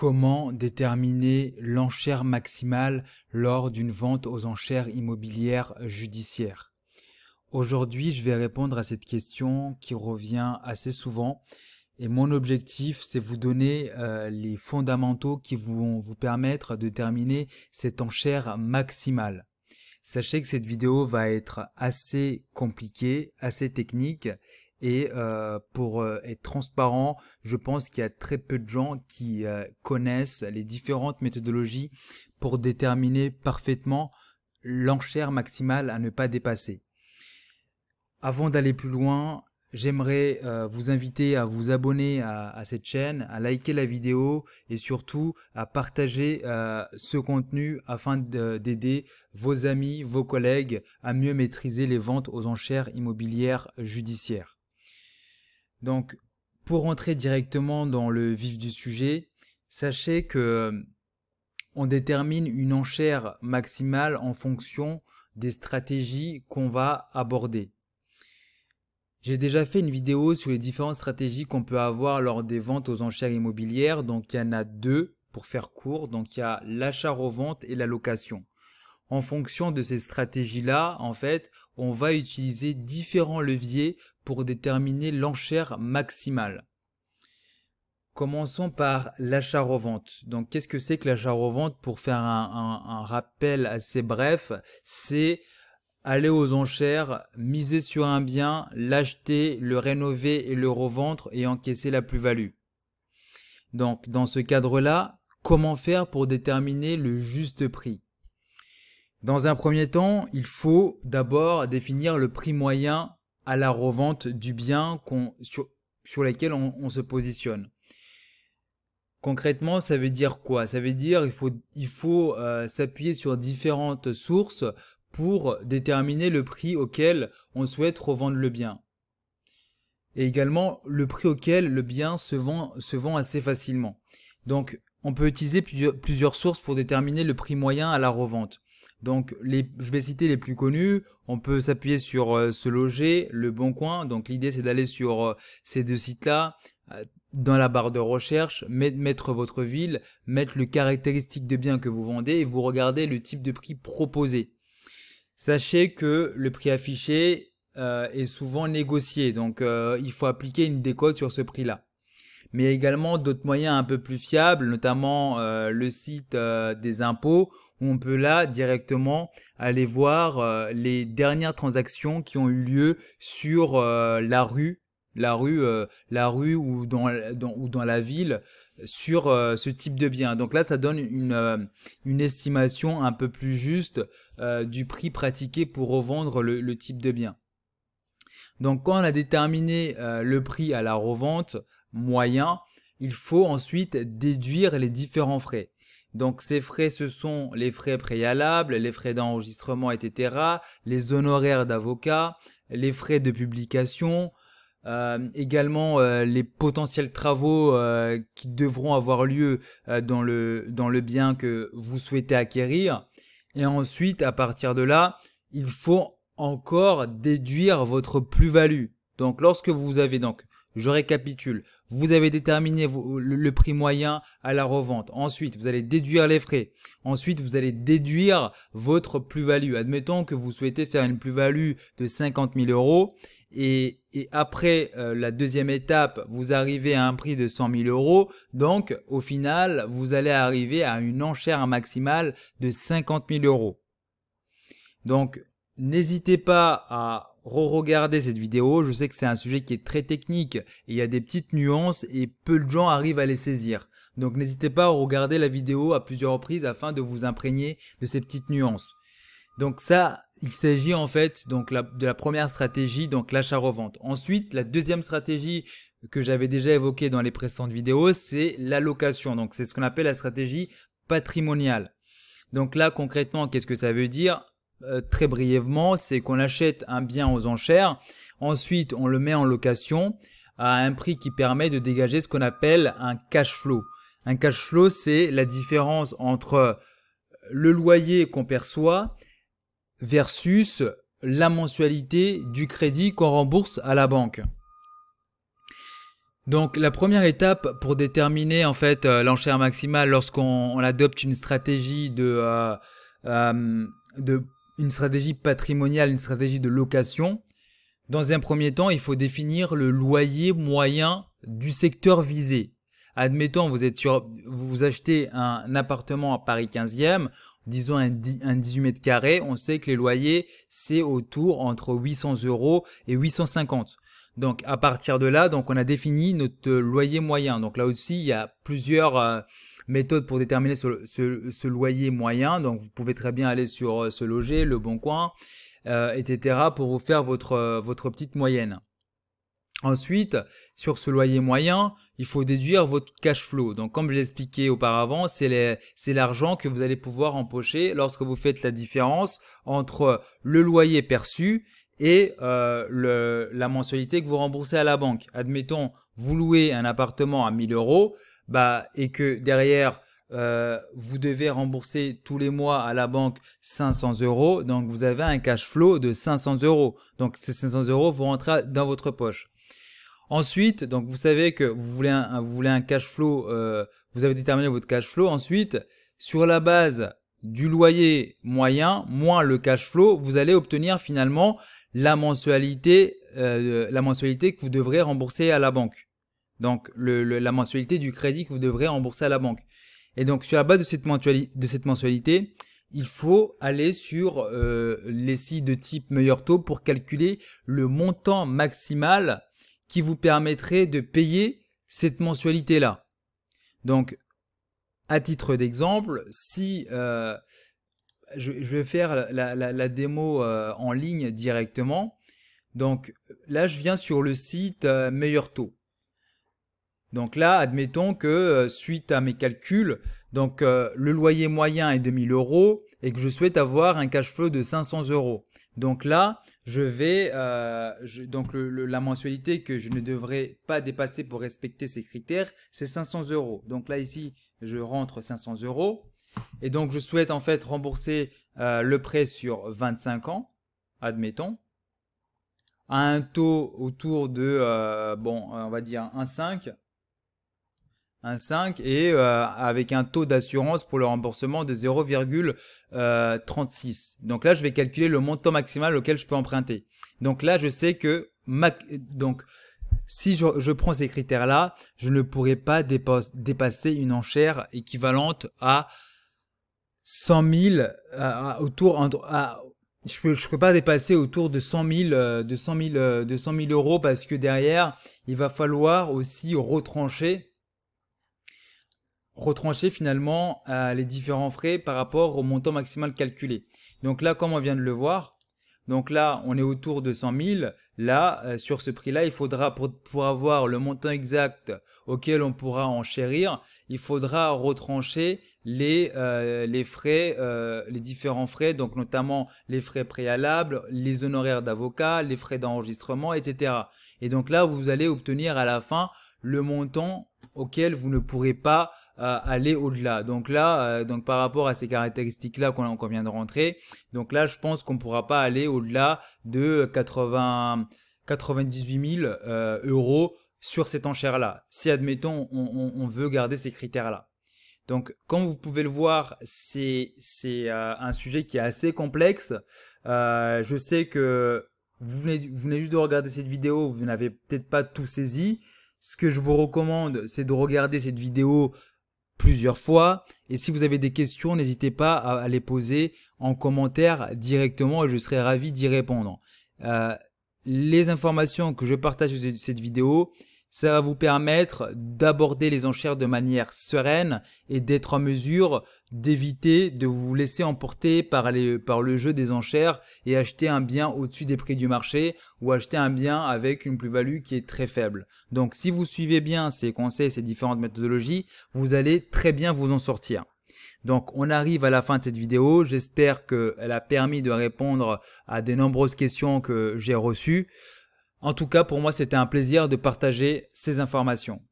Comment déterminer l'enchère maximale lors d'une vente aux enchères immobilières judiciaires? Aujourd'hui, je vais répondre à cette question qui revient assez souvent et mon objectif, c'est vous donner les fondamentaux qui vont vous permettre de déterminer cette enchère maximale. Sachez que cette vidéo va être assez compliquée, assez technique et pour être transparent, je pense qu'il y a très peu de gens qui connaissent les différentes méthodologies pour déterminer parfaitement l'enchère maximale à ne pas dépasser. Avant d'aller plus loin, j'aimerais vous inviter à vous abonner à cette chaîne, à liker la vidéo et surtout à partager ce contenu afin d'aider vos amis, vos collègues à mieux maîtriser les ventes aux enchères immobilières judiciaires. Donc, pour entrer directement dans le vif du sujet, sachez que on détermine une enchère maximale en fonction des stratégies qu'on va aborder. J'ai déjà fait une vidéo sur les différentes stratégies qu'on peut avoir lors des ventes aux enchères immobilières. Donc, il y en a deux pour faire court. Donc, il y a l'achat-revente et la location. En fonction de ces stratégies-là, en fait, on va utiliser différents leviers pour déterminer l'enchère maximale. Commençons par l'achat-revente. Donc, qu'est-ce que c'est que l'achat-revente? Pour faire un rappel assez bref, c'est aller aux enchères, miser sur un bien, l'acheter, le rénover et le revendre et encaisser la plus-value. Donc, dans ce cadre-là, comment faire pour déterminer le juste prix? Dans un premier temps, il faut d'abord définir le prix moyen à la revente du bien sur lequel on se positionne. Concrètement, ça veut dire quoi? Ça veut dire il faut s'appuyer sur différentes sources pour déterminer le prix auquel on souhaite revendre le bien. Et également le prix auquel le bien se vend assez facilement. Donc, on peut utiliser plusieurs sources pour déterminer le prix moyen à la revente. Donc, je vais citer les plus connus. On peut s'appuyer sur Se Loger, Le Bon Coin. Donc, l'idée, c'est d'aller sur ces deux sites-là, dans la barre de recherche, mettre votre ville, mettre le caractéristique de bien que vous vendez et vous regardez le type de prix proposé. Sachez que le prix affiché est souvent négocié. Donc, il faut appliquer une décote sur ce prix-là. Mais il y a également d'autres moyens un peu plus fiables, notamment le site des impôts, où on peut là directement aller voir les dernières transactions qui ont eu lieu sur la rue ou dans la ville sur ce type de bien. Donc là, ça donne une estimation un peu plus juste du prix pratiqué pour revendre le type de bien. Donc quand on a déterminé le prix à la revente moyen, il faut ensuite déduire les différents frais. Donc ces frais, ce sont les frais préalables, les frais d'enregistrement, etc., les honoraires d'avocat, les frais de publication, également les potentiels travaux qui devront avoir lieu dans le bien que vous souhaitez acquérir. Et ensuite, à partir de là, il faut encore déduire votre plus-value. Donc lorsque vous avez je récapitule, vous avez déterminé le prix moyen à la revente. Ensuite, vous allez déduire les frais. Ensuite, vous allez déduire votre plus-value. Admettons que vous souhaitez faire une plus-value de 50 000 euros. Et après la deuxième étape, vous arrivez à un prix de 100 000 euros. Donc, au final, vous allez arriver à une enchère maximale de 50 000 euros. Donc, n'hésitez pas à re-regarder cette vidéo. Je sais que c'est un sujet qui est très technique et il y a des petites nuances et peu de gens arrivent à les saisir. Donc, n'hésitez pas à regarder la vidéo à plusieurs reprises afin de vous imprégner de ces petites nuances. Donc ça, il s'agit en fait de la première stratégie, donc l'achat-revente. Ensuite, la deuxième stratégie que j'avais déjà évoquée dans les précédentes vidéos, c'est la location. Donc c'est ce qu'on appelle la stratégie patrimoniale. Donc là, concrètement, qu'est-ce que ça veut dire? Très brièvement, c'est qu'on achète un bien aux enchères. Ensuite, on le met en location à un prix qui permet de dégager ce qu'on appelle un cash flow. Un cash flow, c'est la différence entre le loyer qu'on perçoit versus la mensualité du crédit qu'on rembourse à la banque. Donc la première étape pour déterminer en fait l'enchère maximale lorsqu'on adopte une stratégie de une stratégie patrimoniale, une stratégie de location. Dans un premier temps, il faut définir le loyer moyen du secteur visé. Admettons, vous achetez un appartement à Paris 15e, disons un 18 mètres carrés, on sait que les loyers, c'est autour entre 800 € et 850. Donc, à partir de là, donc on a défini notre loyer moyen. Donc là aussi, il y a plusieurs méthodes pour déterminer ce loyer moyen. Donc, vous pouvez très bien aller sur Se Loger, Le Bon Coin, etc. pour vous faire votre petite moyenne. Ensuite, sur ce loyer moyen, il faut déduire votre cash flow. Donc, comme je l'ai expliqué auparavant, c'est l'argent que vous allez pouvoir empocher lorsque vous faites la différence entre le loyer perçu et la mensualité que vous remboursez à la banque. Admettons, vous louez un appartement à 1000 €, et que derrière, vous devez rembourser tous les mois à la banque 500 €. Donc, vous avez un cash flow de 500 €. Donc, ces 500 € vont rentrer dans votre poche. Ensuite, donc vous savez que vous voulez un cash flow, vous avez déterminé votre cash flow. Ensuite, sur la base du loyer moyen moins le cash flow, vous allez obtenir finalement la mensualité que vous devrez rembourser à la banque. Donc la mensualité du crédit que vous devrez rembourser à la banque. Et donc sur la base de cette mensualité, il faut aller sur les sites de type meilleur taux pour calculer le montant maximal qui vous permettrait de payer cette mensualité-là. Donc, à titre d'exemple, si je vais faire la démo en ligne directement. Donc là, je viens sur le site meilleur taux. Donc là, admettons que suite à mes calculs, donc le loyer moyen est de 1000 € et que je souhaite avoir un cash flow de 500 €. Donc là, je vais la mensualité que je ne devrais pas dépasser pour respecter ces critères, c'est 500 €. Donc là ici, je rentre 500 € et donc je souhaite en fait rembourser le prêt sur 25 ans, admettons, à un taux autour de on va dire 1,5 et avec un taux d'assurance pour le remboursement de 0,36. Donc là, je vais calculer le montant maximal auquel je peux emprunter. Donc là, je sais que si je prends ces critères-là, je ne pourrai pas dépasser une enchère équivalente à 100 000 je peux pas dépasser autour de 100 000 € parce que derrière, il va falloir aussi retrancher finalement les différents frais par rapport au montant maximal calculé. Donc là, comme on vient de le voir, donc là, on est autour de 100 000. Là, sur ce prix-là, il faudra, pour avoir le montant exact auquel on pourra enchérir, il faudra retrancher les frais, les différents frais, donc notamment les frais préalables, les honoraires d'avocat, les frais d'enregistrement, etc. Et donc là, vous allez obtenir à la fin le montant auquel vous ne pourrez pas aller au-delà. Donc là, par rapport à ces caractéristiques-là qu'on vient de rentrer, donc là, je pense qu'on ne pourra pas aller au-delà de 98 000 € sur cette enchère-là, si admettons on veut garder ces critères-là. Donc, comme vous pouvez le voir, c'est un sujet qui est assez complexe. Je sais que vous venez juste de regarder cette vidéo, vous n'avez peut-être pas tout saisi. Ce que je vous recommande, c'est de regarder cette vidéo plusieurs fois. Et si vous avez des questions, n'hésitez pas à les poser en commentaire directement et je serai ravi d'y répondre. Les informations que je partage sur cette vidéo, ça va vous permettre d'aborder les enchères de manière sereine et d'être en mesure d'éviter de vous laisser emporter par le jeu des enchères et acheter un bien au-dessus des prix du marché ou acheter un bien avec une plus-value qui est très faible. Donc si vous suivez bien ces conseils, ces différentes méthodologies, vous allez très bien vous en sortir. Donc on arrive à la fin de cette vidéo, j'espère qu'elle a permis de répondre à de nombreuses questions que j'ai reçues. En tout cas, pour moi, c'était un plaisir de partager ces informations.